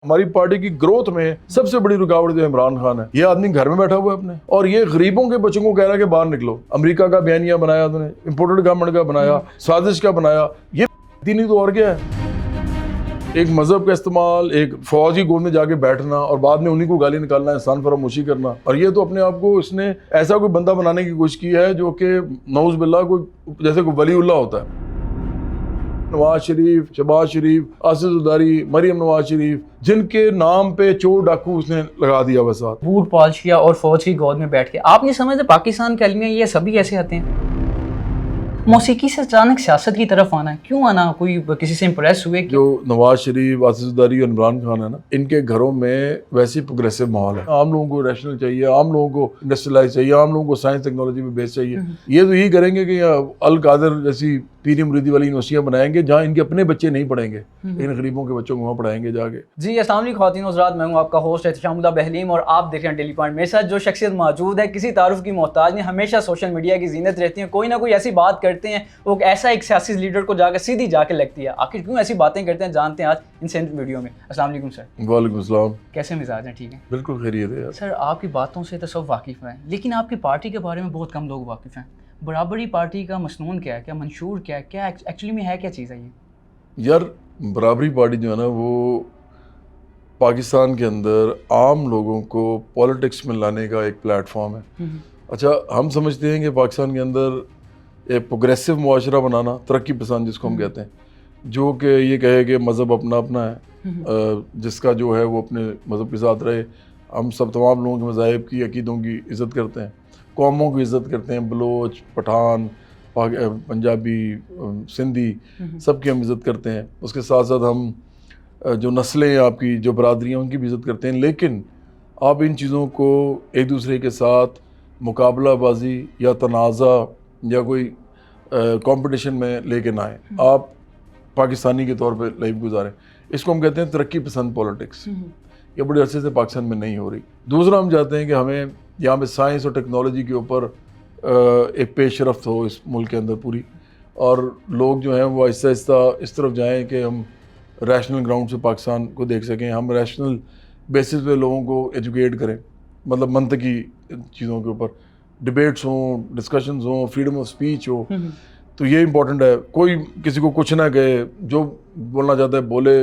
ہماری پارٹی کی گروتھ میں سب سے بڑی رکاوٹ جو عمران خان ہے. یہ آدمی گھر میں بیٹھا ہوا ہے اپنے, اور یہ غریبوں کے بچوں کو کہہ رہا ہے کہ باہر نکلو. امریکہ کا بیانیہ بنایا انہوں نے, امپورٹڈ گورنمنٹ کا بنایا, سازش کا بنایا. یہ دینی تو اور کیا ہے؟ ایک مذہب کا استعمال, ایک فوجی گود میں جا کے بیٹھنا اور بعد میں انہیں کو گالی نکالنا, احسان فراموشی کرنا. اور یہ تو اپنے آپ کو اس نے ایسا کوئی بندہ بنانے کی کوشش کی ہے جو کہ نعوذ باللہ کوئی جیسے کوئی ولی اللہ ہوتا ہے. نواز شریف, شہباز شریف, آصف زرداری, مریم نواز شریف, جن کے نام پہ چور ڈاکو اس نے لگا دیا ہوا ساتھ. بوٹ پالش کیا اور فوج کی گود میں بیٹھ کے. آپ نہیں سمجھتے پاکستان کے المیہ یہ سبھی ایسے آتے ہیں؟ موسیقی سے اچانک سیاست کی طرف آنا, کیوں آنا؟ کوئی کسی سے امپریس ہوئے؟ جو نواز شریف, آصف زرداری اور عمران خان ہے نا, ان کے گھروں میں ویسی پروگریسو ماحول ہے. عام لوگوں کو ریشنل چاہیے, عام لوگوں کو انڈسٹریلائز چاہیے, عام لوگوں کو سائنس ٹیکنالوجی میں بیس چاہیے. یہ تو یہی کریں گے کہ القادر جیسی پیری مریدی والی یونیورسٹیاں بنائیں گے جہاں ان کے اپنے بچے نہیں پڑھیں گے, ان غریبوں کے بچوں کو وہاں پڑھائیں گے جا کے. جی السلام علیکم خواتین و حضرات, میں ہوں آپ کا ہوسٹ احتشام اللہ بہلیم اور آپ دیکھ رہے ہیں ڈیلی پوائنٹ. میرے ساتھ جو شخصیت موجود ہے کسی تعارف کی محتاج نہیں, ہمیشہ سوشل میڈیا کی زینت رہتی ہیں, کوئی نہ کوئی ایسی بات کرتے ہیں, وہ ایسا ایک سیاسی لیڈر کو جا کے سیدھی جا کے لگتی ہے. آخر کیوں ایسی باتیں کرتے ہیں جانتے ہیں آج ان سے ویڈیو میں. السلام علیکم سر. وعلیکم السلام. کیسے مزاج ہیں؟ ٹھیک ہیں, بالکل خیریت ہے. سر آپ کی باتوں سے تو سب واقف ہیں, لیکن آپ کی پارٹی کے بارے میں بہت کم لوگ واقف ہیں. برابری پارٹی کا مسنون کیا ہے, کیا منشور کیا ہے, کیا ایکچولی میں ہے, کیا چیز ہے یہ؟ یار برابری پارٹی جو ہے نا وہ پاکستان کے اندر عام لوگوں کو پولیٹکس میں لانے کا ایک پلیٹ فارم ہے. اچھا, ہم سمجھتے ہیں کہ پاکستان کے اندر ایک پروگریسو معاشرہ بنانا, ترقی پسند جس کو ہم کہتے ہیں, جو کہ یہ کہے کہ مذہب اپنا اپنا ہے, جس کا جو ہے وہ اپنے مذہب کے ساتھ رہے. ہم سب تمام لوگوں کے مذاہب کی, عقیدوں کی عزت کرتے ہیں, قوموں کی عزت کرتے ہیں, بلوچ, پٹھان, پنجابی, سندھی, سب کی ہم عزت کرتے ہیں. اس کے ساتھ ساتھ ہم جو نسلیں آپ کی جو برادریاں ان کی بھی عزت کرتے ہیں. لیکن آپ ان چیزوں کو ایک دوسرے کے ساتھ مقابلہ بازی یا تنازع یا کوئی کمپٹیشن میں لے کے نہ آئیں. آپ پاکستانی کے طور پہ لائف گزاریں. اس کو ہم کہتے ہیں ترقی پسند پولیٹکس. یہ بڑے عرصے سے پاکستان میں نہیں ہو رہی. دوسرا, ہم چاہتے ہیں کہ ہمیں یہاں پہ سائنس اور ٹیکنالوجی کے اوپر ایک پیش رفت ہو اس ملک کے اندر پوری, اور لوگ جو ہیں وہ آہستہ آہستہ اس طرف جائیں کہ ہم ریشنل گراؤنڈ سے پاکستان کو دیکھ سکیں. ہم ریشنل بیسس پہ لوگوں کو ایجوکیٹ کریں, مطلب منطقی چیزوں کے اوپر ڈبیٹس ہوں, ڈسکشنز ہوں, فریڈم آف اسپیچ ہو. تو یہ امپورٹنٹ ہے. کوئی کسی کو کچھ نہ کہے, جو بولنا چاہتا ہے بولے,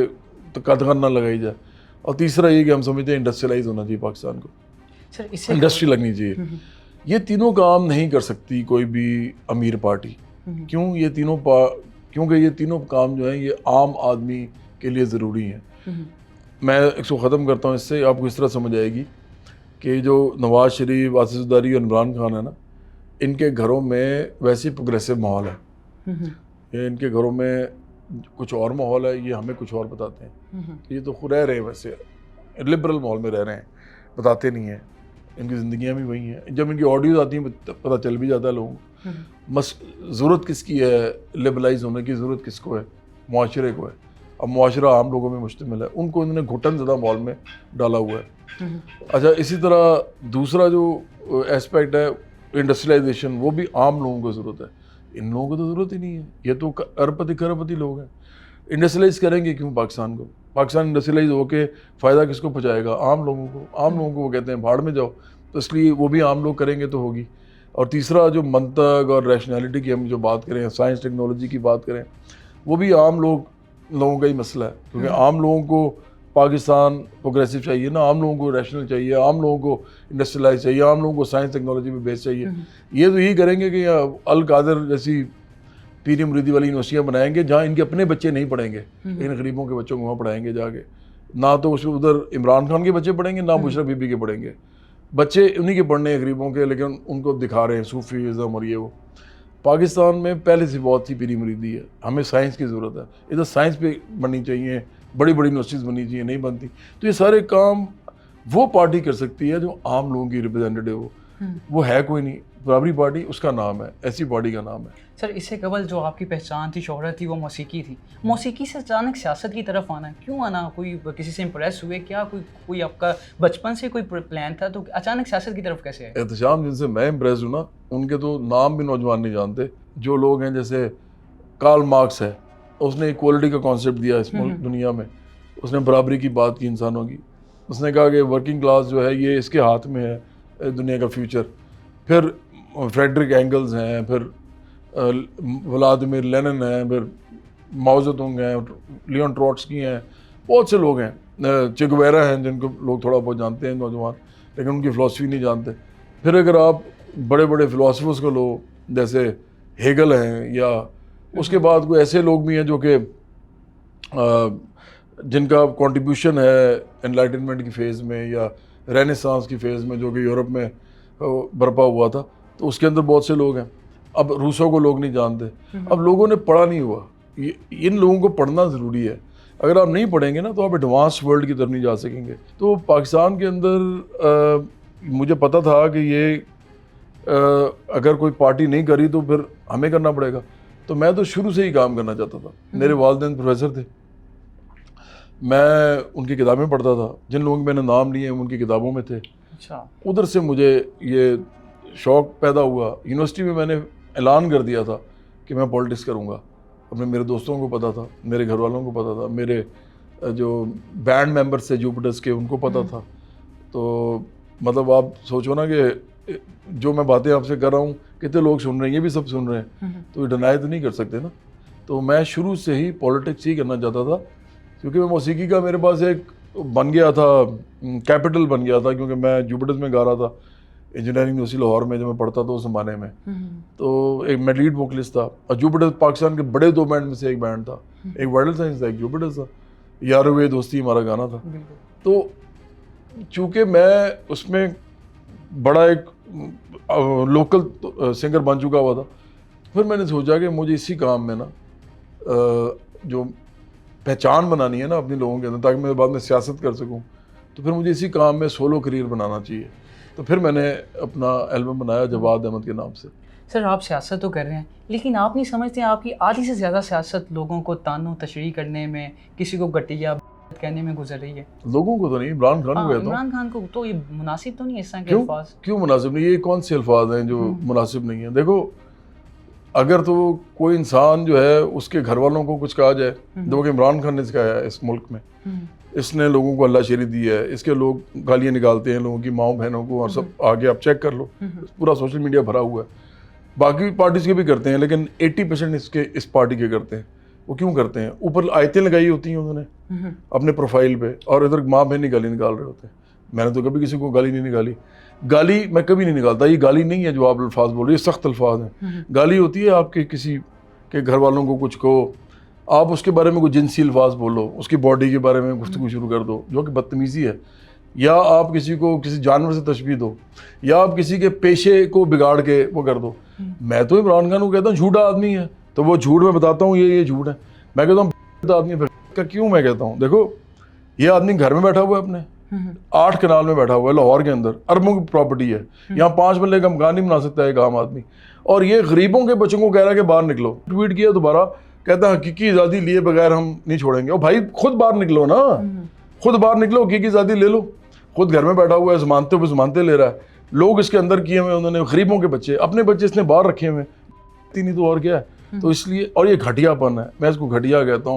تو قدغن نہ لگائی جائے. اور تیسرا یہ کہ ہم سمجھتے ہیں انڈسٹریلائز ہونا چاہیے پاکستان کو, انڈسٹری لگنی چاہیے. یہ تینوں کام نہیں کر سکتی کوئی بھی امیر پارٹی. کیوں؟ یہ تینوں کیونکہ یہ تینوں کام جو ہیں یہ عام آدمی کے لیے ضروری ہیں. میں اس کو ختم کرتا ہوں اس سے, آپ کو اس طرح سمجھ آئے گی کہ جو نواز شریف, آصف زرداری اور عمران خان ہے نا, ان کے گھروں میں ویسی پروگریسو ماحول ہے. ان کے گھروں میں کچھ اور ماحول ہے, یہ ہمیں کچھ اور بتاتے ہیں. یہ تو رہ رہے ہیں ویسے لبرل ماحول میں رہ رہے ہیں, بتاتے نہیں ہیں. ان کی زندگیاں بھی وہی ہیں. جب ان کی آڈیوز آتی ہیں پتہ چل بھی جاتا ہے لوگوں کو. بس ضرورت کس کی ہے لبرلائز ہونے کی, ضرورت کس کو ہے؟ معاشرے کو ہے. اب معاشرہ عام لوگوں میں مشتمل ہے, ان کو انہوں نے گھٹن زدہ ماحول میں ڈالا ہوا ہے. اچھا, اسی طرح دوسرا جو ایسپیکٹ ہے انڈسٹریلائزیشن, وہ بھی عام لوگوں کو ضرورت ہے. ان لوگوں کو تو ضرورت ہی نہیں ہے. یہ تو اربپتی کروڑپتی لوگ ہیں. انڈسٹریلائز کریں گے کیوں پاکستان کو؟ پاکستان انڈسٹریلائز ہو کے فائدہ کس کو پہنچائے گا؟ عام لوگوں کو. عام لوگوں کو وہ کہتے ہیں بھاڑ میں جاؤ, تو اس لیے وہ بھی عام لوگ کریں گے تو ہوگی. اور تیسرا جو منطق اور ریشنالٹی کی ہم جو بات کریں, سائنس ٹیکنالوجی کی بات کریں, وہ بھی عام لوگوں کا ہی مسئلہ ہے. کیونکہ عام لوگوں کو پاکستان پروگریسو چاہیے نا, عام لوگوں کو ریشنل چاہیے, عام لوگوں کو انڈسٹریلائز چاہیے, عام لوگوں کو سائنس ٹیکنالوجی پہ بیس چاہیے. یہ تو یہی کریں گے کہ القادر جیسی پیری مریدی والی یونیورسٹیاں بنائیں گے جہاں ان کے اپنے بچے نہیں پڑھیں گے, ان غریبوں کے بچوں کو وہاں پڑھائیں گے جا کے. نہ تو ادھر عمران خان کے بچے پڑھیں گے, نہ بشرا بی بی کے پڑھیں گے. بچے انہی کے پڑھنے ہیں غریبوں کے, لیکن ان کو دکھا رہے ہیں صوفیزم اور یہ وہ. پاکستان میں پہلے سے بہت سی پیری مریدی ہے. ہمیں سائنس کی ضرورت ہے. ادھر سائنس پہ بننی چاہیے, بڑی بڑی یونیورسٹیز بننی چاہیے, نہیں بنتی. تو یہ سارے کام وہ پارٹی کر سکتی ہے جو عام لوگوں کی ریپرزینٹیو ہو. وہ ہے کوئی نہیں. برابری پارٹی اس کا نام ہے, ایسی پارٹی کا نام ہے. سر اس سے قبل جو آپ کی پہچان تھی, شہرت تھی, وہ موسیقی تھی. موسیقی سے اچانک سیاست کی طرف آنا, کیوں آنا؟ کوئی کسی سے امپریس ہوئے کیا؟ کوئی آپ کا بچپن سے کوئی پلان تھا, تو اچانک سیاست کی طرف کیسے آئے؟ احتشام, جن سے میں امپریس ہوں نا, ان کے تو نام بھی نوجوان نہیں جانتے. جو لوگ ہیں جیسے کارل مارکس ہے, اس نے ایکوالٹی کا کانسیپٹ دیا اس دنیا میں. اس نے برابری کی بات کی انسانوں کی. اس نے کہا کہ ورکنگ کلاس جو ہے یہ اس کے ہاتھ میں ہے دنیا کا فیوچر. پھر فریڈرک اینگلز ہیں, پھر ولادیمیر لینن ہیں, پھر ماؤ زیڈونگ ہیں, لیون ٹروٹسکی ہیں, بہت سے لوگ ہیں, چے گویرا ہیں جن کو لوگ تھوڑا بہت جانتے ہیں نوجوان, لیکن ان کی فلاسفی نہیں جانتے. پھر اگر آپ بڑے بڑے فلاسفرز کو لو جیسے ہیگل ہیں, یا اس کے بعد کوئی ایسے لوگ بھی ہیں جو کہ جن کا کنٹریبیوشن ہے انلائٹنمنٹ کی فیز میں یا رینیسانس کی فیز میں جو کہ یورپ میں برپا ہوا تھا, تو اس کے اندر بہت سے لوگ ہیں. اب روسو کو لوگ نہیں جانتے. اب لوگوں نے پڑھا نہیں ہوا. ان لوگوں کو پڑھنا ضروری ہے. اگر آپ نہیں پڑھیں گے نا تو آپ ایڈوانس ورلڈ کی طرف نہیں جا سکیں گے. تو پاکستان کے اندر مجھے پتا تھا کہ یہ اگر کوئی پارٹی نہیں کری تو پھر ہمیں کرنا پڑے گا. تو میں تو شروع سے ہی کام کرنا چاہتا تھا. میرے والدین پروفیسر تھے, میں ان کی کتابیں پڑھتا تھا, جن لوگوں کے میں نے نام لیے ان کی کتابوں میں تھے. ادھر سے مجھے یہ شوق پیدا ہوا. یونیورسٹی میں نے اعلان کر دیا تھا کہ میں پولیٹکس کروں گا. میرے دوستوں کو پتا تھا, میرے گھر والوں کو پتا تھا, میرے جو بینڈ ممبرس تھے جوپٹرس کے ان کو پتا تھا. تو مطلب آپ سوچو نا کہ جو میں باتیں آپ سے کر رہا ہوں کتنے لوگ سن رہے ہیں, یہ بھی سب سن رہے ہیں, تو یہ ڈینائی تو نہیں کر سکتے نا. تو میں شروع سے ہی پولیٹکس ہی کرنا چاہتا تھا, کیونکہ میں موسیقی کا میرے پاس ایک بن گیا تھا, کیپٹل بن گیا تھا, کیونکہ میں جوپٹرس میں گا رہا تھا انجینئرنگ یونیورسٹی لاہور میں جب میں پڑھتا تھا اس زمانے میں. تو ایک میں لیڈ ووکلسٹ تھا, اور جوپٹر پاکستان کے بڑے 2 بینڈ میں سے ایک بینڈ تھا, ایک وائٹل سائنس تھا, ایک جوپٹر تھا. یارو وے دوستی ہمارا گانا تھا. تو چونکہ میں اس میں بڑا ایک لوکل سنگر بن چکا ہوا تھا, پھر میں نے سوچا کہ مجھے اسی کام میں نا جو پہچان بنانی ہے نا اپنے لوگوں کے اندر, تاکہ میں بعد میں سیاست کر سکوں, تو پھر مجھے اسی کام میں سولو کریئر بنانا چاہیے. تو پھر میں نے اپنا البم بنایا جواد احمد کے نام سے. سر آپ سیاست تو کر رہے ہیں, لیکن آپ نہیں سمجھتے آپ کی آدھی سے زیادہ سیاست لوگوں کو تانو تشریح کرنے میں, کسی کو گٹیا کہنے میں گزر رہی ہے؟ لوگوں کو تو نہیں, عمران خان کو کہتا ہوں. عمران خان کو تو یہ مناسب تو نہیں ہے اس طرح کے الفاظ؟ کیوں مناسب نہیں؟ یہ کون سے الفاظ ہیں جو مناسب نہیں ہیں؟ دیکھو, اگر تو کوئی انسان جو ہے اس کے گھر والوں کو کچھ کہا جائے, جو کہ عمران خان نے سکھایا ہے اس ملک میں, اس نے لوگوں کو اللہ شری دی ہے, اس کے لوگ گالیاں نکالتے ہیں لوگوں کی ماؤں بہنوں کو, اور سب آگے آپ چیک کر لو, پورا سوشل میڈیا بھرا ہوا ہے. باقی پارٹیز کے بھی کرتے ہیں, لیکن 80% اس پارٹی کے کرتے ہیں. وہ کیوں کرتے ہیں؟ اوپر آیتیں لگائی ہوتی ہیں انہوں نے اپنے پروفائل پہ, اور ادھر ماں بہن ہی گالی نکال رہے ہوتے ہیں. میں نے تو کبھی کسی کو گالی نہیں نکالی. گالی میں کبھی نہیں نکالتا. یہ گالی نہیں ہے جو آپ الفاظ بول رہے ہیں, یہ سخت الفاظ ہیں. گالی ہوتی ہے آپ کے کسی کے گھر والوں کو کچھ کہو, آپ اس کے بارے میں کوئی جنسی الفاظ بولو, اس کی باڈی کے بارے میں گفتگو شروع کر دو, جو کہ بدتمیزی ہے. یا آپ کسی کو کسی جانور سے تشبیہ دو, یا آپ کسی کے پیشے کو بگاڑ کے وہ کر دو. میں تو عمران خان کو کہتا ہوں جھوٹا آدمی ہے, تو وہ جھوٹ میں بتاتا ہوں یہ جھوٹ ہے. میں کہتا ہوں آدمی کا کیوں میں کہتا ہوں, دیکھو یہ آدمی گھر میں بیٹھا ہوا ہے اپنے 8 کنال میں بیٹھا ہوا ہے لاہور کے اندر, اربوں کی پراپرٹی ہے, یہاں 5 بلے کا مکان نہیں بنا سکتا ہے ایک عام آدمی, اور یہ غریبوں کے بچوں کو کہہ رہا ہے کہ باہر نکلو. ٹویٹ کیا دوبارہ, کہتا ہے حقیقی آزادی لیے بغیر ہم نہیں چھوڑیں گے. اور بھائی خود باہر نکلو نا, خود باہر نکلو, حقیقی آزادی لے لو. خود گھر میں بیٹھا ہوا ہے, ضمانتوں پہ ضمانتیں لے رہا ہے, لوگ اس کے اندر کیے ہوئے انہوں نے, غریبوں کے بچے, اپنے بچے اس نے باہر رکھے ہوئے, نہیں تو اور کیا ہے. تو اس لیے, اور یہ گھٹیا پن ہے, میں اس کو گھٹیا کہتا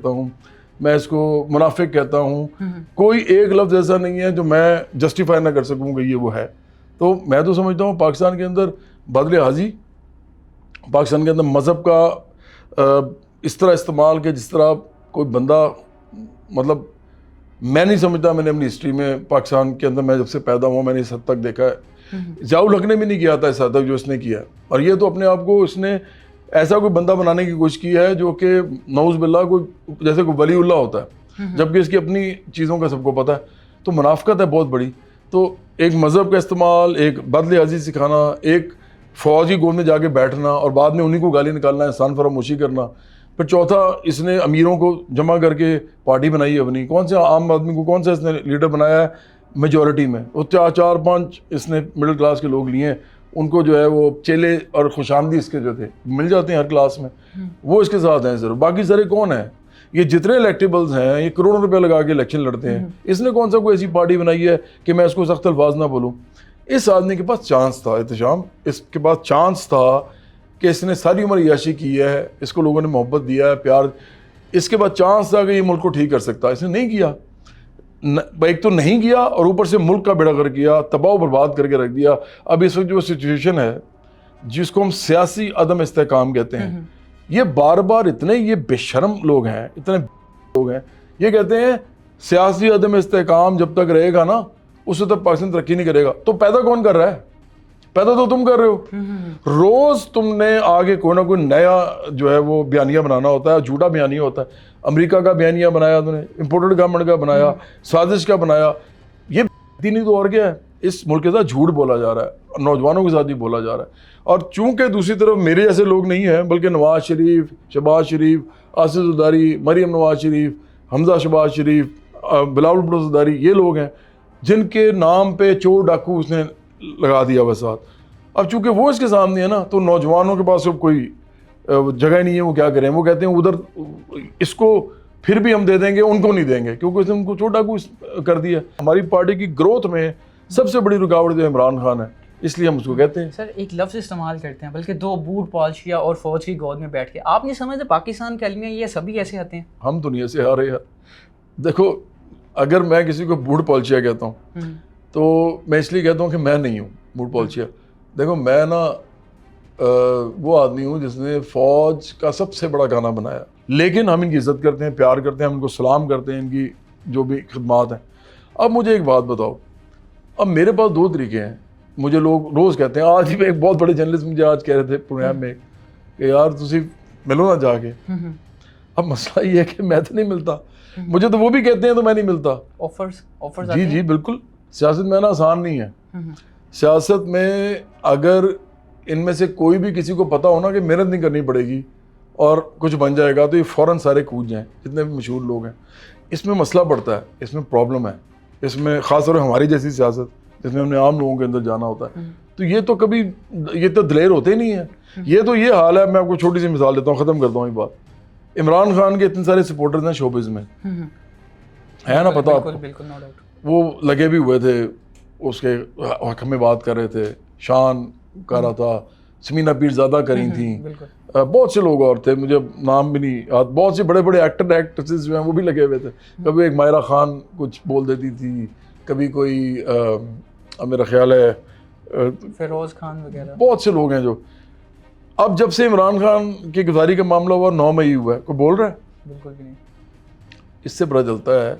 ہوں, میں اس کو منافق کہتا ہوں. کوئی ایک لفظ ایسا نہیں ہے جو میں جسٹیفائی نہ کر سکوں کہ یہ وہ ہے. تو میں تو سمجھتا ہوں پاکستان کے اندر بدل حاضی, پاکستان کے اندر مذہب کا اس طرح استعمال کہ جس طرح کوئی بندہ, مطلب میں نہیں سمجھتا, میں نے اپنی ہسٹری میں پاکستان کے اندر, میں جب سے پیدا ہوا میں نے اس حد تک دیکھا ہے, ضیاء الحق نے بھی نہیں کیا تھا اس حد تک جو اس نے کیا. اور یہ تو اپنے آپ کو اس نے ایسا کوئی بندہ بنانے کی کوشش کی ہے جو کہ نعوذ باللہ کوئی جیسے کوئی ولی اللہ ہوتا ہے, جبکہ اس کی اپنی چیزوں کا سب کو پتہ ہے. تو منافقت ہے بہت بڑی. تو ایک مذہب کا استعمال, ایک بدل حاضی سکھانا, ایک فوجی گود میں جا کے بیٹھنا اور بعد میں انہیں کو گالی نکالنا, احسان فراموشی کرنا. پھر چوتھا, اس نے امیروں کو جمع کر کے پارٹی بنائی ہے اپنی. کون سے عام آدمی کو, کون سا اس نے لیڈر بنایا ہے میجورٹی میں؟ وہ 4-5 اس نے مڈل کلاس کے لوگ لیے ہیں, ان کو جو ہے وہ چیلے اور خوش آمدی اس کے جو تھے مل جاتے ہیں ہر کلاس میں, وہ اس کے ساتھ ہیں ضرور. باقی سارے کون ہیں؟ یہ جتنے الیکٹیبلز ہیں یہ کروڑوں روپے لگا کے الیکشن لڑتے ہیں. اس نے کون سا کوئی ایسی پارٹی بنائی ہے کہ میں اس کو سخت الفاظ نہ بولوں. اس آدمی کے پاس چانس تھا احتشام, اس کے پاس چانس تھا کہ اس نے ساری عمر عیاشی کی ہے, اس کو لوگوں نے محبت دیا ہے, پیار. اس کے بعد چانس تھا کہ یہ ملک کو ٹھیک کر سکتا ہے, اس نے نہیں کیا. ایک تو نہیں کیا اور اوپر سے ملک کا بیڑا کر کیا, تباہ و برباد کر کے رکھ دیا. اب اس وقت جو سچویشن ہے جس کو ہم سیاسی عدم استحکام کہتے ہیں, یہ بار بار اتنے یہ بے شرم لوگ ہیں, اتنے لوگ ہیں, یہ کہتے ہیں سیاسی عدم استحکام جب تک رہے گا نا اس وقت تک پاکستان ترقی نہیں کرے گا. تو پیدا کون کر رہا ہے؟ پیدا تو تم کر رہے ہو. روز تم نے آگے کوئی نہ کوئی نیا جو ہے وہ بیانیہ بنانا ہوتا ہے, جھوٹا بیانیہ ہوتا ہے. امریکہ کا بیانیہ بنایا تم نے, امپورٹڈ گورنمنٹ کا بنایا, سازش کا بنایا. یہ دینی تو اور کیا ہے, اس ملک کے ساتھ جھوٹ بولا جا رہا ہے, نوجوانوں کے ساتھ بھی بولا جا رہا ہے. اور چونکہ دوسری طرف میرے جیسے لوگ نہیں ہیں بلکہ نواز شریف, شہباز شریف, آصف زرداری, مریم نواز شریف, حمزہ شہباز شریف, بلاول بھٹو زرداری, یہ لوگ ہیں جن کے نام پہ چور ڈاکو اس نے لگا دیا وسعت. اب چونکہ وہ اس کے سامنے ہے نا تو نوجوانوں کے پاس اب کوئی جگہ نہیں ہے, وہ کیا کریں. وہ کہتے ہیں ادھر اس کو پھر بھی ہم دے دیں گے, ان کو نہیں دیں گے کیونکہ اس نے ان کو چور ڈاکو کر دیا. ہماری پارٹی کی گروتھ میں سب سے بڑی رکاوٹ جو عمران خان ہے, اس لیے ہم اس کو کہتے ہیں. سر ایک لفظ استعمال کرتے ہیں بلکہ دو بوٹ پالشیا اور فوج کی گود میں بیٹھ کے, آپ نہیں سمجھتے پاکستان کے المیہ یہ سبھی ایسے آتے ہیں؟ ہم دنیا سے ہارے ہیں. دیکھو اگر میں کسی کو بوٹ پالشیا کہتا ہوں تو میں اس لیے کہتا ہوں کہ میں نہیں ہوں بوٹ پالشیا. دیکھو میں نا وہ آدمی ہوں جس نے فوج کا سب سے بڑا گانا بنایا, لیکن ہم ان کی عزت کرتے ہیں, پیار کرتے ہیں, ہم ان کو سلام کرتے ہیں, ان کی جو بھی خدمات ہیں. اب مجھے ایک بات بتاؤ, اب میرے پاس دو طریقے ہیں. مجھے لوگ روز کہتے ہیں, آج ہی ایک بہت بڑے جرنلسٹ مجھے آج کہہ رہے تھے پروگرام میں کہ یار تسی ملو نا جا کے. اب مسئلہ یہ ہے کہ میں تو نہیں ملتا, مجھے تو وہ بھی کہتے ہیں تو میں نہیں ملتا. آفرز جی جی بالکل. سیاست میں نا آسان نہیں ہے. سیاست میں اگر ان میں سے کوئی بھی کسی کو پتا ہونا کہ محنت نہیں کرنی پڑے گی اور کچھ بن جائے گا تو یہ فوراً سارے کود جائیں, جتنے بھی مشہور لوگ ہیں. اس میں مسئلہ پڑتا ہے, اس میں پرابلم ہے, اس میں خاص طور پر ہماری جیسی سیاست جس میں ہم نے عام لوگوں کے اندر جانا ہوتا ہے. تو یہ تو کبھی یہ تو دلیر ہوتے ہی نہیں ہیں. یہ تو یہ حال ہے. میں آپ کو چھوٹی سی مثال دیتا ہوں, ختم کرتا ہوں یہ بات. عمران خان کے اتنے سارے سپورٹرز ہیں شوبز میں, ہے نا پتہ آپ کو, وہ لگے بھی ہوئے تھے, اس کے حق میں بات کر رہے تھے, شان کر رہا تھا, سمینہ پیرزادہ کری تھیں, بہت سے لوگ اور تھے, مجھے نام بھی نہیں یاد. بہت سے بڑے بڑے ایکٹر ایکٹریسز جو ہیں وہ بھی لگے ہوئے تھے. کبھی ایک مائرہ خان کچھ بول دیتی تھی, کبھی کوئی میرا خیال ہے فیروز خان وغیرہ, بہت سے لوگ ہیں جو. اب جب سے عمران خان کی گزاری کا معاملہ ہوا 9 مئی ہوا ہے, کوئی بول رہا ہے؟ بالکل بھی نہیں. اس سے پتہ چلتا ہے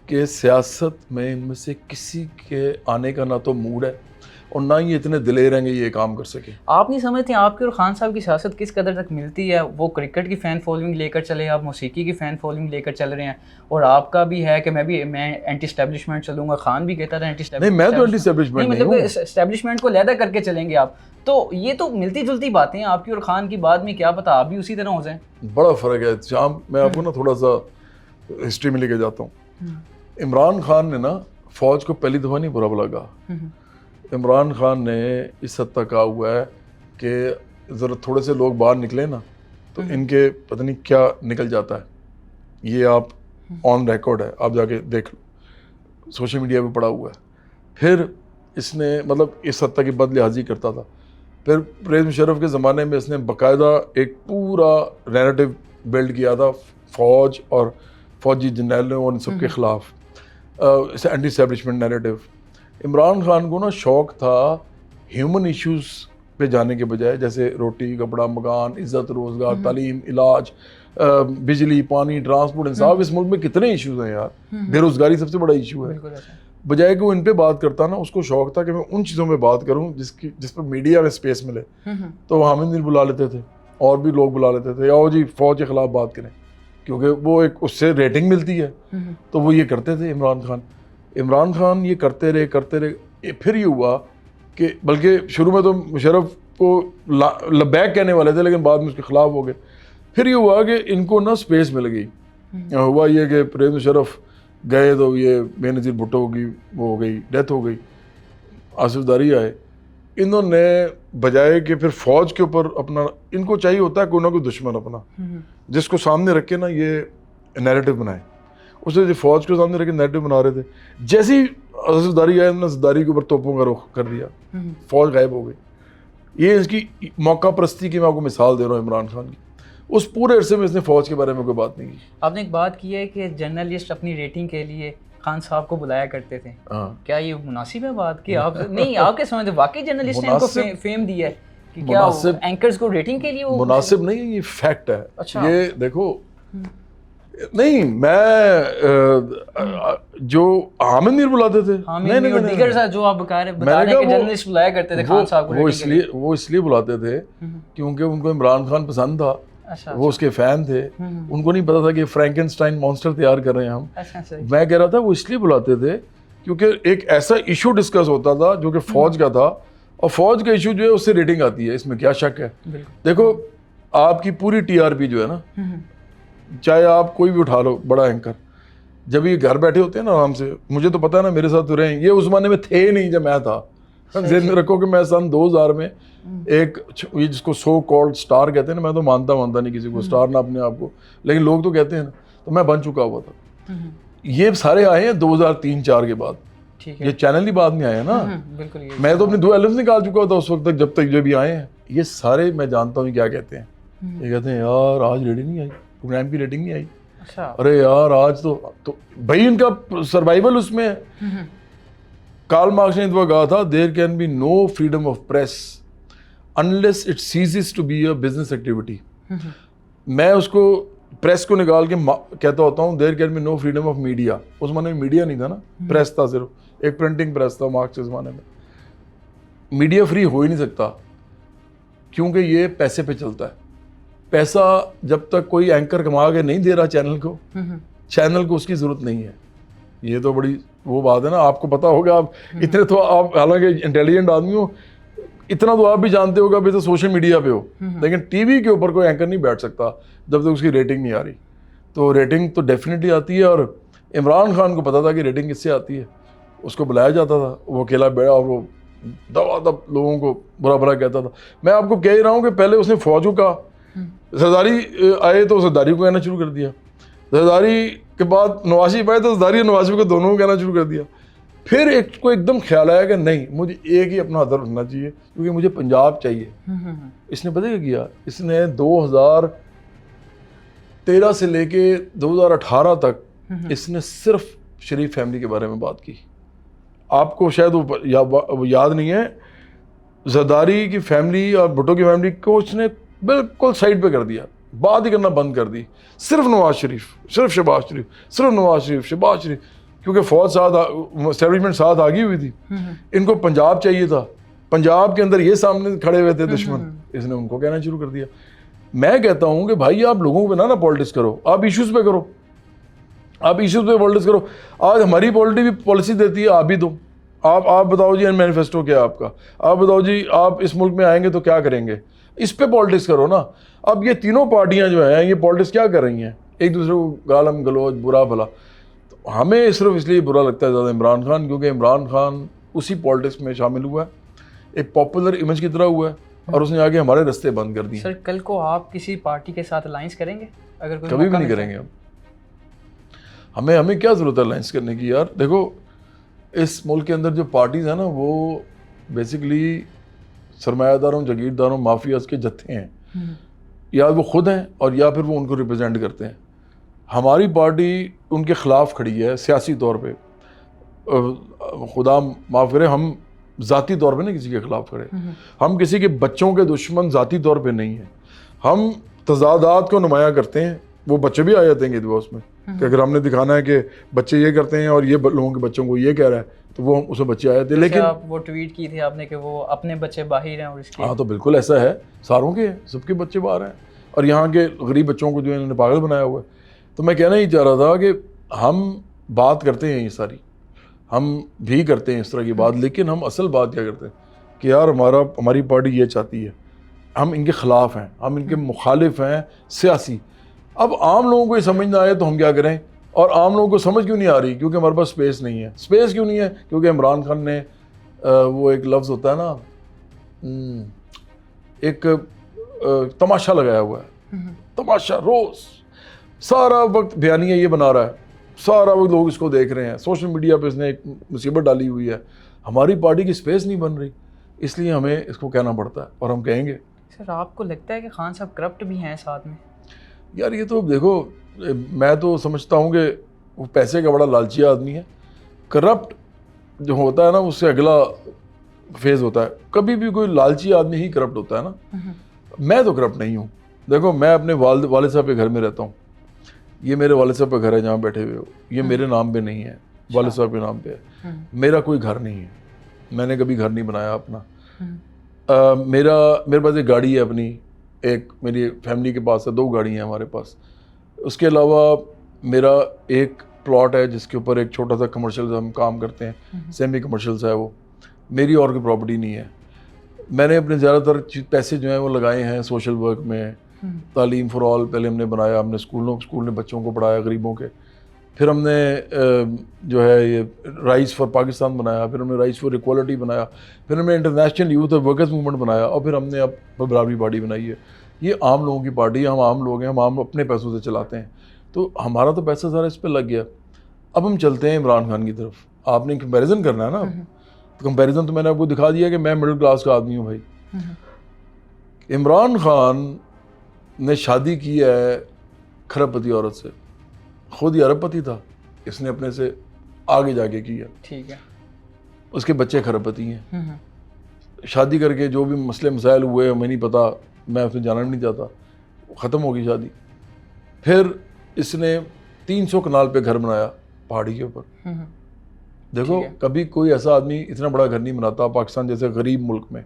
کہ سیاست میں ان میں سے کسی کے آنے کا نہ تو موڈ ہے اور نہ ہی اتنے دلیر ہیں کہ یہ کام کر سکے. آپ نہیں سمجھتے آپ کے اور خان صاحب کی سیاست کس قدر تک ملتی ہے؟ وہ کرکٹ کی فین فالوئنگ لے کر چلے, آپ موسیقی کی فین فالوئنگ لے کر چل رہے ہیں, اور آپ کا بھی ہے کہ میں اینٹی اسٹیبلشمنٹ چلوں گا. خان بھی کہتا تھا اینٹی نہیں, میں تو اینٹی اسٹیبلشمنٹ نہیں ہوں. مطلب اسٹیبلشمنٹ کو علیحدہ کر کے چلیں گے آپ. تو یہ تو ملتی جلتی باتیں ہیں آپ کی اور خان کی. بعد میں کیا پتا آپ بھی اسی طرح ہو جائیں. بڑا فرق ہے شام. میں آپ کو نا تھوڑا سا ہسٹری میں لے کے جاتا ہوں. عمران خان نے نا فوج کو پہلی دفعہ نہیں برا لگا. عمران خان نے اس حد تک کہا ہوا ہے کہ ذرا تھوڑے سے لوگ باہر نکلیں نا تو ان کے پتہ نہیں کیا نکل جاتا ہے. یہ آپ آن ریکارڈ ہے, آپ جا کے دیکھ لو, سوشل میڈیا پہ پڑا ہوا ہے. پھر اس نے مطلب اس حد تک کی بد لحاظی کرتا تھا. پھر پرویز مشرف کے زمانے میں اس نے باقاعدہ ایک پورا نیریٹو بلڈ کیا تھا فوج اور فوجی جرنیلوں اور ان سب کے خلاف, anti establishment narrative. Imran Khan کو نا شوق تھا ہیومن ایشوز پہ جانے کے بجائے, جیسے روٹی کپڑا مکان, عزت روزگار, تعلیم, علاج, بجلی, پانی, ٹرانسپورٹ, انصاف. اس ملک میں کتنے ایشوز ہیں یار, بے روزگاری سب سے بڑا ایشو ہے. بجائے کہ وہ ان پہ بات کرتا نا, اس کو شوق تھا کہ میں ان چیزوں میں بات کروں جس پر میڈیا میں اسپیس ملے. تو وہ حامد میر بلا لیتے تھے اور بھی لوگ بلا لیتے تھے, آؤ جی فوج کے خلاف بات کریں, کیونکہ وہ ایک اس سے ریٹنگ ملتی ہے. تو وہ یہ کرتے تھے عمران خان یہ کرتے رہے. پھر یہ ہوا کہ بلکہ شروع میں تو مشرف کو لبیک کہنے والے تھے لیکن بعد میں اس کے خلاف ہو گئے. پھر یہ ہوا کہ ان کو نا سپیس مل گئی. ہوا یہ کہ پرویز مشرف گئے تو یہ بے نظیر بھٹو کی وہ ہو گئی, ڈیتھ ہو گئی. آصف زرداری آئے. انہوں نے بجائے کہ پھر فوج کے اوپر اپنا, ان کو چاہیے ہوتا ہے کوئی نہ کوئی دشمن اپنا جس کو سامنے رکھ کے نا یہ نیریٹو بنائے. اس نے فوج کو سامنے رکھ کے نیریٹو بنا رہے تھے. جیسے ہی آصف زرداری آئے, انہوں نے زرداری کے اوپر توپوں کا رخ کر دیا, فوج غائب ہو گئی. یہ اس کی موقع پرستی کی میں آپ کو مثال دے رہا ہوں عمران خان کی. اس پورے عرصے میں اس نے فوج کے بارے میں کوئی بات نہیں کی. آپ نے ایک بات کی ہے کہ جرنلسٹ اپنی ریٹنگ کے لیے خان صاحب کو بلایا کرتے تھے, کیا یہ مناسب ہے بات کہ آپ نہیں آپ کے سمجھتے واقعی جرنلسٹ نے ان کو فیم دی ہے کہ کیا اینکرز کو ریٹنگ کے لیے وہ مناسب نہیں, یہ فیکٹ ہے. اچھا یہ دیکھو نہیں, میں جو حامد میر بلاتے تھے, نہیں دیگر جو آپ بتا رہے ہیں کہ جرنلسٹ بلایا کرتے تھے خان صاحب کو, وہ اس لیے بلاتے تھے کیونکہ ان کو عمران خان پسند تھا, وہ اس کے فین تھے. ان کو نہیں پتا تھا کہ فرینکنسٹائن مانسٹر تیار کر رہے ہیں ہم. میں کہہ رہا تھا وہ اس لیے بلاتے تھے کیونکہ ایک ایسا ایشو ڈسکس ہوتا تھا جو کہ فوج کا تھا, اور فوج کا ایشو جو ہے اس سے ریٹنگ آتی ہے, اس میں کیا شک ہے. دیکھو آپ کی پوری ٹی آر پی جو ہے نا, چاہے آپ کوئی بھی اٹھا لو بڑا اینکر, جب یہ گھر بیٹھے ہوتے ہیں نا آرام سے, مجھے تو پتا ہے نا میرے ساتھ تو رہے ہیں, یہ اس زمانے میں تھے نہیں جب میں تھا. ذہن میں رکھو کہ میں سن 2000 میں ایک یہ جس کو سو کالڈ سٹار کہتے ہیں نا, میں تو مانتا نہیں کسی کو سٹار نہ اپنے آپ کو, لیکن لوگ تو کہتے ہیں نا, تو میں بن چکا ہوا تھا. یہ سارے آئے ہیں 2003-04 کے بعد, یہ چینل ہی بعد میں آئے ہیں نا. میں تو اپنے 2 البمز نکال چکا تھا اس وقت تک, جب تک جو بھی آئے ہیں. یہ سارے میں جانتا ہوں کیا کہتے ہیں, یہ کہتے ہیں یار آج ریٹنگ نہیں آئی, پروگرام کی ریٹنگ نہیں آئی. ارے یار آج تو بھائی ان کا سروائیول اس میں ہے. کارل مارکس نے تو کہا تھا there can be no freedom of press unless it ceases to be a business activity. میں اس کو پریس کو نکال کے کہتا ہوتا ہوں there can be no freedom of media. اس زمانے میں میڈیا نہیں تھا نا, پریس تھا, صرف ایک پرنٹنگ پریس تھا مارکس کے زمانے میں. میڈیا فری ہو ہی نہیں سکتا کیونکہ یہ پیسے پہ چلتا ہے. پیسہ جب تک کوئی اینکر کما کے نہیں دے رہا چینل کو, چینل کو اس کی ضرورت نہیں ہے. یہ تو بڑی وہ بات ہے نا, آپ کو پتا ہوگا, آپ اتنے تو آپ حالانکہ انٹیلیجنٹ آدمی ہو, اتنا تو آپ بھی جانتے ہوگا ابھی تو سوشل میڈیا پہ ہو, لیکن ٹی وی کے اوپر کوئی اینکر نہیں بیٹھ سکتا جب تک اس کی ریٹنگ نہیں آ رہی. تو ریٹنگ تو ڈیفینیٹلی آتی ہے, اور عمران خان کو پتا تھا کہ ریٹنگ کس سے آتی ہے. اس کو بلایا جاتا تھا, وہ اکیلا بیٹھا اور وہ دبا دب لوگوں کو برا بھلا کہتا تھا. میں آپ کو کہہ ہی رہا ہوں کہ پہلے اس نے فوج کو کہا, زرداری آئے تو زرداری کو کہنا شروع کر دیا, زرداری کے بعد نواز شریف آئے تو زرداری اور نواز شریف کو دونوں کو کہنا شروع کر دیا. پھر ایک کو ایک دم خیال آیا کہ نہیں, مجھے ایک ہی اپنا حدر رکھنا چاہیے کیونکہ مجھے پنجاب چاہیے. اس نے پتہ کیا کیا, اس نے 2013 سے لے کے 2018 تک اس نے صرف شریف فیملی کے بارے میں بات کی. آپ کو شاید وہ یاد نہیں ہے, زرداری کی فیملی اور بھٹو کی فیملی کو اس نے بالکل سائڈ پہ کر دیا, بات ہی کرنا بند کر دی. صرف نواز شریف, صرف شہباز شریف, صرف نواز شریف, شہباز شریف, کیونکہ فوج ساتھ اسٹیبلشمنٹ ساتھ آگی ہوئی تھی. ان کو پنجاب چاہیے تھا, پنجاب کے اندر یہ سامنے کھڑے ہوئے تھے دشمن, اس نے ان کو کہنا شروع کر دیا. میں کہتا ہوں کہ بھائی آپ لوگوں پہ نہ پالیٹکس کرو, آپ ایشوز پہ کرو, آپ ایشوز پہ پالیٹکس کرو. آج ہماری پالیٹی بھی پالیسی دیتی ہے, آپ بھی دو. آپ بتاؤ جی مینیفیسٹو کیا ہے آپ کا, آپ بتاؤ جی آپ اس ملک میں آئیں گے تو کیا کریں گے, اس پہ پالیٹکس کرو نا. اب یہ تینوں پارٹیاں جو ہیں یہ پالیٹکس کیا کر رہی ہیں, ایک دوسرے کو گالم گلوچ برا بھلا. تو ہمیں صرف اس لیے برا لگتا ہے زیادہ عمران خان, کیونکہ عمران خان اسی پالیٹکس میں شامل ہوا ہے, ایک پاپولر امیج کی طرح ہوا ہے, اور اس نے آگے ہمارے رستے بند کر دیے. سر کل کو آپ کسی پارٹی کے ساتھ الائنس کریں گے؟ اگر کوئی کبھی بھی نہیں کریں گے. ہمیں کیا ضرورت ہے الائنس کرنے کی یار. دیکھو اس ملک کے اندر جو پارٹیز ہیں نا وہ بیسیکلی سرمایہ داروں, جاگیرداروں, مافیاز کے جتھے ہیں. یا وہ خود ہیں اور یا پھر وہ ان کو ریپرزینٹ کرتے ہیں. ہماری پارٹی ان کے خلاف کھڑی ہے سیاسی طور پہ. خدا معاف کرے, ہم ذاتی طور پہ نہیں کسی کے خلاف کھڑے, ہم کسی کے بچوں کے دشمن ذاتی طور پہ نہیں ہیں. ہم تضادات کو نمایاں کرتے ہیں. وہ بچے بھی آ جاتے ہیں کہ اس میں کہ اگر ہم نے دکھانا ہے کہ بچے یہ کرتے ہیں اور یہ لوگوں کے بچوں کو یہ کہہ رہا ہے تو وہ اس میں بچے آ جاتے ہیں. لیکن وہ ٹویٹ کی تھی آپ نے کہ وہ اپنے بچے باہر ہیں, اور اس کے ہاں تو بالکل ایسا ہے, ساروں کے ہیں, سب کے بچے باہر ہیں, اور یہاں کے غریب بچوں کو جو انہوں نے پاگل بنایا ہوا ہے. تو میں کہنا ہی چاہ رہا تھا کہ ہم بات کرتے ہیں یہ ساری, ہم بھی کرتے ہیں اس طرح کی بات, لیکن ہم اصل بات کیا کرتے ہیں کہ یار ہماری پارٹی یہ چاہتی ہے, ہم ان کے خلاف ہیں, ہم ان کے مخالف ہیں سیاسی. اب عام لوگوں کو یہ سمجھ نہ آئے تو ہم کیا کریں, اور عام لوگوں کو سمجھ کیوں نہیں آ رہی, کیونکہ ہمارے پاس اسپیس نہیں ہے. اسپیس کیوں نہیں ہے, کیونکہ عمران خان نے وہ ایک لفظ ہوتا ہے نا, ایک تماشا لگایا ہوا ہے. تماشا روز سارا وقت بیانیہ یہ بنا رہا ہے, سارا وقت لوگ اس کو دیکھ رہے ہیں, سوشل میڈیا پہ اس نے ایک مصیبت ڈالی ہوئی ہے. ہماری پارٹی کی اسپیس نہیں بن رہی, اس لیے ہمیں اس کو کہنا پڑتا ہے, اور ہم کہیں گے. سر آپ کو لگتا ہے کہ خان صاحب کرپٹ بھی ہیں ساتھ میں؟ یار یہ تو دیکھو میں تو سمجھتا ہوں کہ وہ پیسے کا بڑا لالچی آدمی ہے. کرپٹ جو ہوتا ہے نا اس سے اگلا فیز ہوتا ہے. کبھی بھی کوئی لالچی آدمی ہی کرپٹ ہوتا ہے نا. میں تو کرپٹ نہیں ہوں. دیکھو میں اپنے والد صاحب کے گھر میں رہتا ہوں. یہ میرے والد صاحب کا گھر ہے جہاں بیٹھے ہوئے ہو. یہ میرے نام پہ نہیں ہے, والد صاحب کے نام پہ ہے. میرا کوئی گھر نہیں ہے, میں نے کبھی گھر نہیں بنایا اپنا. میرے پاس ایک گاڑی ہے اپنی, ایک میری فیملی کے پاس ہے, 2 گاڑی ہیں ہمارے پاس. اس کے علاوہ میرا ایک پلاٹ ہے جس کے اوپر ایک چھوٹا سا کمرشل ہم کام کرتے ہیں, سیمی کمرشل سا ہے وہ. میری اور کوئی پراپرٹی نہیں ہے. میں نے اپنے زیادہ تر پیسے جو ہیں وہ لگائے ہیں سوشل ورک میں. تعلیم فار آل پہلے ہم نے بنایا, ہم نے اسکول نے بچوں کو پڑھایا غریبوں کے. پھر ہم نے جو ہے یہ رائز فار پاکستان بنایا, پھر ہم نے رائز فار ایکوالٹی بنایا, پھر ہم نے انٹرنیشنل یوتھ اور ورکرز موومنٹ بنایا, اور پھر ہم نے اب برابری پارٹی بنائی ہے. یہ عام لوگوں کی پارٹی ہے, ہم عام لوگ ہیں, ہم اپنے پیسوں سے چلاتے ہیں. تو ہمارا تو پیسہ سارا اس پہ لگ گیا. اب ہم چلتے ہیں عمران خان کی طرف. آپ نے کمپیریزن کرنا ہے نا, تو کمپیریزن تو میں نے آپ کو دکھا دیا کہ میں مڈل کلاس کا آدمی ہوں بھائی. عمران خان نے شادی کی ہے کھرب پتی عورت سے, خود ہی ارب پتی تھا, اس نے اپنے سے آگے جا کے کیا. ٹھیک ہے. اس کے بچے کھرب پتی ہیں. شادی کر کے جو بھی مسئلے مسائل ہوئے ہمیں نہیں پتا, میں اس میں جانا بھی نہیں چاہتا, ختم ہو گئی شادی. پھر اس نے 300 کنال پہ گھر بنایا پہاڑی کے اوپر. دیکھو کبھی کوئی ایسا آدمی اتنا بڑا گھر نہیں بناتا پاکستان جیسے غریب ملک میں.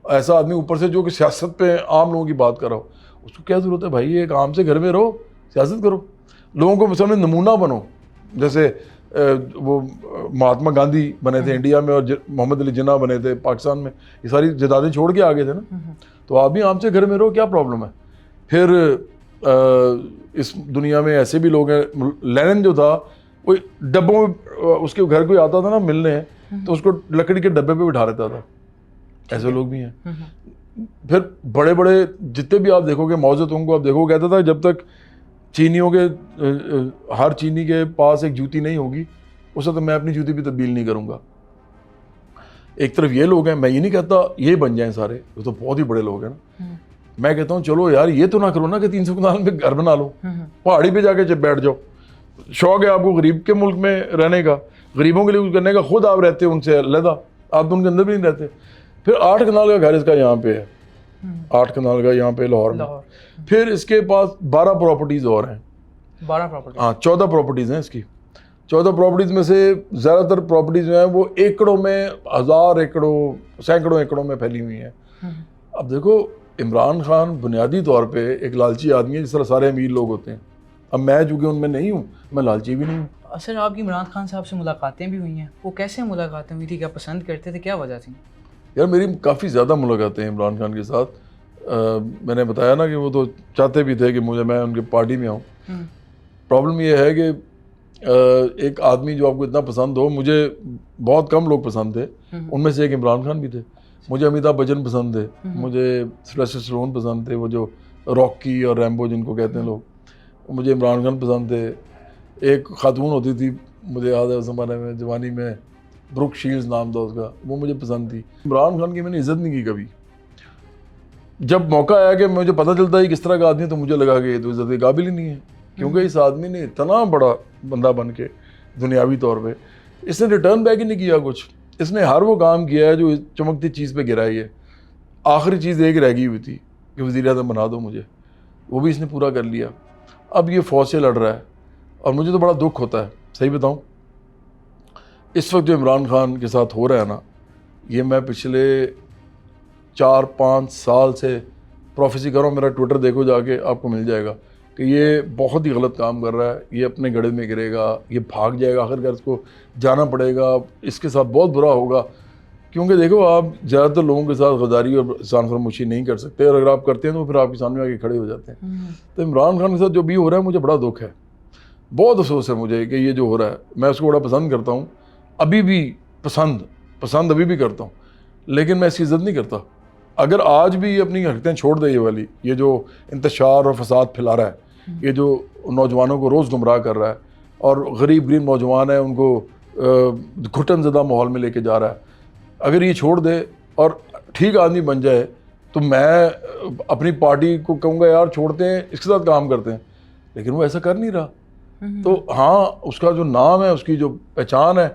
ایسا آدمی اوپر سے جو کہ سیاست پہ عام لوگوں کی بات کر رہا ہو, اس کو کیا ضرورت ہے بھائی, ایک عام سے گھر میں رہو, سیاست کرو, لوگوں کو سامنے نمونہ بنو. جیسے وہ مہاتما گاندھی بنے تھے انڈیا میں, اور محمد علی جناح بنے تھے پاکستان میں. یہ ساری جدادیں چھوڑ کے آگے تھے نا. تو آپ بھی عام سے گھر میں رہو, کیا پرابلم ہے. پھر اس دنیا میں ایسے بھی لوگ ہیں. لینن جو تھا وہ ڈبوں میں, اس کے گھر کوئی آتا تھا نا ملنے, تو اس کو لکڑی کے ڈبے پہ بٹھا رہتا تھا. ایسے لوگ بھی ہیں. پھر بڑے بڑے جتنے بھی آپ دیکھو گے معززوں کو آپ دیکھو, کہتا تھا جب تک چینیوں کے ہر چینی کے پاس ایک جوتی نہیں ہوگی اس وقت میں اپنی جوتی بھی تبدیل نہیں کروں گا. ایک طرف یہ لوگ ہیں, میں یہ نہیں کہتا یہ بن جائیں سارے, وہ تو بہت ہی بڑے لوگ ہیں نا. میں کہتا ہوں چلو یار یہ تو نہ کرو نا کہ 300 کنال میں گھر بنا لو, پہاڑی پہ جا کے بیٹھ جاؤ. شوق ہے آپ کو غریب کے ملک میں رہنے کا, غریبوں کے لیے کچھ کرنے کا, خود آپ رہتے ان سے علیحدہ, آپ تو ان کے اندر بھی نہیں رہتے. پھر 8 کنال کا گھر اس کا یہاں پہ ہے, 8 کنال کا یہاں پہ لاہور میں. پھر اس کے پاس 12 پراپرٹیز اور ہیں. 12 پراپرٹی, ہاں 14 پراپرٹیز ہیں اس کی. 14 پراپرٹیز میں سے زیادہ تر پراپرٹیز جو ہیں وہ ایکڑوں میں, 1000 ایکڑوں, سینکڑوں ایکڑوں میں پھیلی ہوئی ہیں. اب دیکھو عمران خان بنیادی طور پہ ایک لالچی آدمی ہے, جس طرح سارے امیر لوگ ہوتے ہیں. اب میں چونکہ ان میں نہیں ہوں, میں لالچی بھی نہیں ہوں. سر آپ کی عمران خان صاحب سے ملاقاتیں بھی ہوئی ہیں, وہ کیسے ملاقاتیں ہوئی تھی, کیا پسند کرتے تھے, کیا وجہ تھی؟ یار میری کافی زیادہ ملاقاتیں ہیں عمران خان کے ساتھ. میں نے بتایا نا کہ وہ تو چاہتے بھی تھے کہ میں ان کے پارٹی میں آؤں. پرابلم یہ ہے کہ ایک آدمی جو آپ کو اتنا پسند ہو, مجھے بہت کم لوگ پسند تھے, ان میں سے ایک عمران خان بھی تھے. مجھے امیتابھ بچن پسند تھے, مجھے سلویسٹر اسٹالون پسند تھے, وہ جو راکی اور ریمبو جن کو کہتے ہیں لوگ, مجھے عمران خان پسند تھے. ایک خاتون ہوتی تھی مجھے یاد ہے اس زمانے میں جوانی میں, بروک شیلز نام تھا اس کا, وہ مجھے پسند تھی. عمران خان کی میں نے عزت نہیں کی کبھی. جب موقع آیا کہ مجھے پتہ چلتا ہے کس طرح کا آدمی ہے, تو مجھے لگا کہ یہ تو عزت کے قابل ہی نہیں ہے, کیونکہ اس آدمی نے اتنا بڑا بندہ بن کے دنیاوی طور پہ اس نے ریٹرن بیک ہی نہیں کیا کچھ. اس نے ہر وہ کام کیا ہے جو چمکتی چیز پہ گرائی ہے. آخری چیز ایک رہ گئی ہوئی تھی کہ وزیر اعظم بنا دو مجھے, وہ بھی اس نے پورا کر لیا. اب یہ فوج سے لڑ رہا ہے, اور مجھے تو بڑا دکھ ہوتا ہے. صحیح بتاؤں, اس وقت جو عمران خان کے ساتھ ہو رہا ہے نا, یہ میں پچھلے 4-5 سال سے پروفیسی کر رہا ہوں. میرا ٹویٹر دیکھو جا کے, آپ کو مل جائے گا کہ یہ بہت ہی غلط کام کر رہا ہے. یہ اپنے گڑھے میں گرے گا, یہ بھاگ جائے گا, آخر کار اس کو جانا پڑے گا. اس کے ساتھ بہت برا ہوگا, کیونکہ دیکھو آپ زیادہ تر لوگوں کے ساتھ غداری اور احسان فراموشی نہیں کر سکتے, اور اگر آپ کرتے ہیں تو پھر آپ کے سامنے آ کے کھڑے ہو جاتے ہیں. تو عمران خان کے ساتھ جو بھی ہو رہا ہے مجھے بڑا دکھ ہے, بہت افسوس ہے مجھے کہ یہ جو ہو رہا ہے. میں اس کو بڑا پسند کرتا ہوں, ابھی بھی پسند ابھی بھی کرتا ہوں, لیکن میں اس کی عزت نہیں کرتا. اگر آج بھی یہ اپنی حرکتیں چھوڑ دے, یہ جو انتشار اور فساد پھیلا رہا ہے, یہ جو نوجوانوں کو روز گمراہ کر رہا ہے, اور غریب نوجوان ہیں ان کو گھٹن زدہ ماحول میں لے کے جا رہا ہے, اگر یہ چھوڑ دے اور ٹھیک آدمی بن جائے تو میں اپنی پارٹی کو کہوں گا یار چھوڑتے ہیں اس کے ساتھ کام کرتے ہیں, لیکن وہ ایسا کر نہیں رہا. تو ہاں اس کا جو نام ہے, اس کی جو پہچان ہے,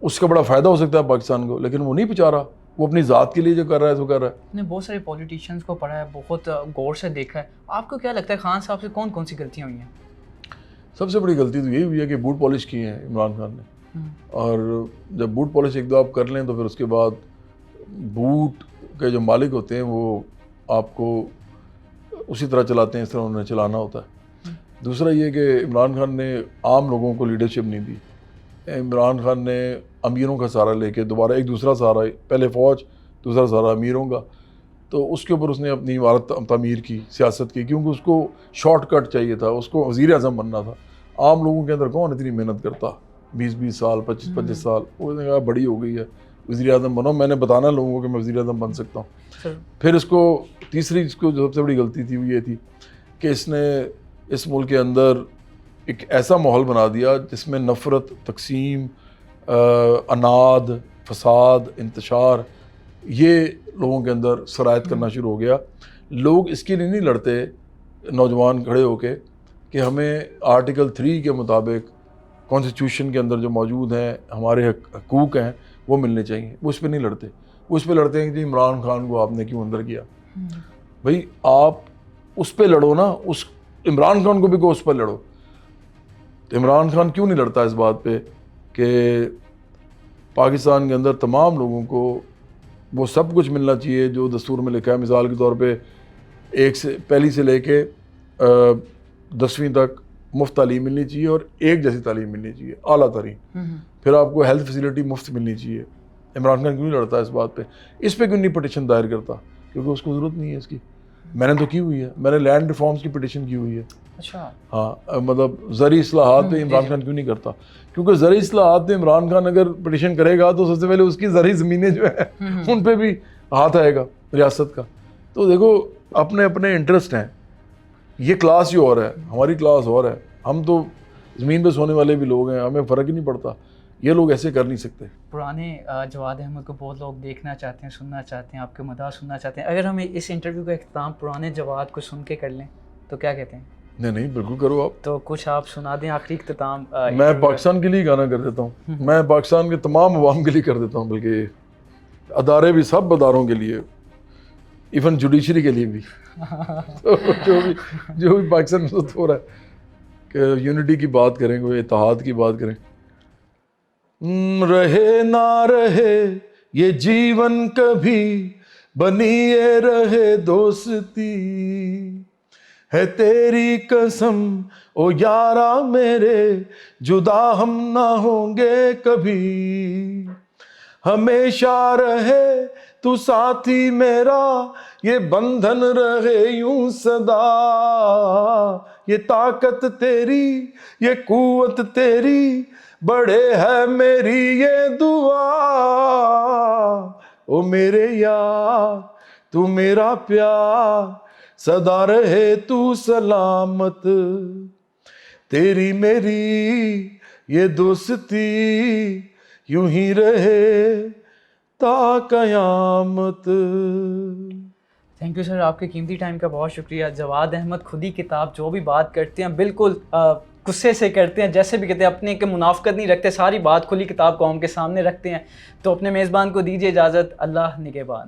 اس کا بڑا فائدہ ہو سکتا ہے پاکستان کو, لیکن وہ نہیں پہنچا رہا. وہ اپنی ذات کے لیے جو کر رہا ہے تو کر رہا ہے. نے بہت سارے پولیٹیشینس کو پڑھا ہے, بہت غور سے دیکھا ہے. آپ کو کیا لگتا ہے خان صاحب سے کون کون سی غلطیاں ہوئی ہیں؟ سب سے بڑی غلطی تو یہی ہوئی ہے کہ بوٹ پالش کی ہے عمران خان نے. اور جب بوٹ پالش ایک دو آپ کر لیں تو پھر اس کے بعد بوٹ کے جو مالک ہوتے ہیں وہ آپ کو اسی طرح چلاتے ہیں اس طرح انہوں نے چلانا ہوتا ہے. دوسرا یہ کہ عمران خان نے عام لوگوں کو لیڈرشپ نہیں دی. عمران خان نے امیروں کا سہارا لے کے دوبارہ ایک دوسرا سہارا, پہلے فوج دوسرا سہارا امیروں کا, تو اس کے اوپر اس نے اپنی عمارت تعمیر کی, سیاست کی, کیونکہ اس کو شارٹ کٹ چاہیے تھا, اس کو وزیر اعظم بننا تھا. عام لوگوں کے اندر کون اتنی محنت کرتا, 20 سال 25 سال, وہ نے کہا بڑی ہو گئی ہے وزیر اعظم بنو, میں نے بتانا لوگوں کو کہ میں وزیر اعظم بن سکتا ہوں. پھر اس کو تیسری اس کو جو سب سے بڑی غلطی تھی وہ یہ تھی کہ اس نے اس ملک کے اندر ایک ایسا ماحول بنا دیا جس میں نفرت, تقسیم, اناد, فساد, انتشار یہ لوگوں کے اندر سرایت کرنا شروع ہو گیا. لوگ اس کے لیے نہیں لڑتے نوجوان کھڑے ہو کے کہ ہمیں آرٹیکل 3 کے مطابق کانسٹیٹیوشن کے اندر جو موجود ہیں ہمارے حقوق ہیں وہ ملنے چاہیے. وہ اس پہ نہیں لڑتے, وہ اس پہ لڑتے ہیں کہ جی عمران خان کو آپ نے کیوں اندر کیا. بھائی آپ اس پہ لڑو نا, اس عمران خان کو بھی کو اس پر لڑو. تو عمران خان کیوں نہیں لڑتا اس بات پہ کہ پاکستان کے اندر تمام لوگوں کو وہ سب کچھ ملنا چاہیے جو دستور میں لکھا ہے. مثال کے طور پہ پہلی سے لے کے 10ویں تک مفت تعلیم ملنی چاہیے اور ایک جیسی تعلیم ملنی چاہیے, اعلیٰ ترین. پھر آپ کو ہیلتھ فیسلٹی مفت ملنی چاہیے. عمران خان کیوں نہیں لڑتا اس بات پہ, اس پہ کیوں نہیں پٹیشن دائر کرتا؟ کیونکہ اس کو ضرورت نہیں ہے اس کی. میں نے تو کی ہوئی ہے, میں نے لینڈ ریفارمز کی پٹیشن کی ہوئی ہے. اچھا ہاں, مطلب زرعی اصلاحات پہ عمران خان کیوں نہیں کرتا؟ کیونکہ زرعی اصلاحات پہ عمران خان اگر پٹیشن کرے گا تو سب سے پہلے اس کی زرعی زمینیں جو ہیں ان پہ بھی ہاتھ آئے گا ریاست کا. تو دیکھو اپنے اپنے انٹرسٹ ہیں, یہ کلاس ہی اور ہے, ہماری کلاس اور ہے. ہم تو زمین پہ سونے والے بھی لوگ ہیں, ہمیں فرق ہی نہیں پڑتا. یہ لوگ ایسے کر نہیں سکتے. پرانے جواد احمد کو بہت لوگ دیکھنا چاہتے ہیں, سننا چاہتے ہیں, آپ کے مداح سننا چاہتے ہیں. اگر ہمیں اس انٹرویو کا اختتام پرانے جواد کو سن کے کر لیں تو کیا کہتے ہیں؟ نہیں بالکل کرو آپ. تو کچھ آپ سنا دیں آخری اختتام. میں پاکستان کے لیے گانا کر دیتا ہوں, میں پاکستان کے تمام عوام کے لیے کر دیتا ہوں, بلکہ ادارے بھی, سب اداروں کے لیے, ایون جوڈیشری کے لیے بھی. جو بھی پاکستان میں ہو رہا ہے کہ یونٹی کی بات کریں, کوئی اتحاد کی بات کریں. رہے نہ رہے یہ جیون کبھی, بنیے رہے دوستی, ہے تیری قسم او یارا میرے, جدا ہم نہ ہوں گے کبھی. ہمیشہ رہے تو ساتھی میرا, یہ بندھن رہے یوں سدا. یہ طاقت تیری, یہ قوت تیری, بڑے ہے میری یہ دعا. او میرے یار تو میرا پیار, سدا رہے تو سلامت. تیری میری یہ دوستی یوں ہی رہے تا قیامت. تھینک یو سر, آپ کے قیمتی ٹائم کا بہت شکریہ. جواد احمد خود ہی کتاب جو بھی بات کرتے ہیں بالکل غصے سے کرتے ہیں, جیسے بھی کہتے ہیں, اپنے کے منافقت نہیں رکھتے, ساری بات کھلی کتاب قوم کے سامنے رکھتے ہیں. تو اپنے میزبان کو دیجیے اجازت. اللہ نگہبان.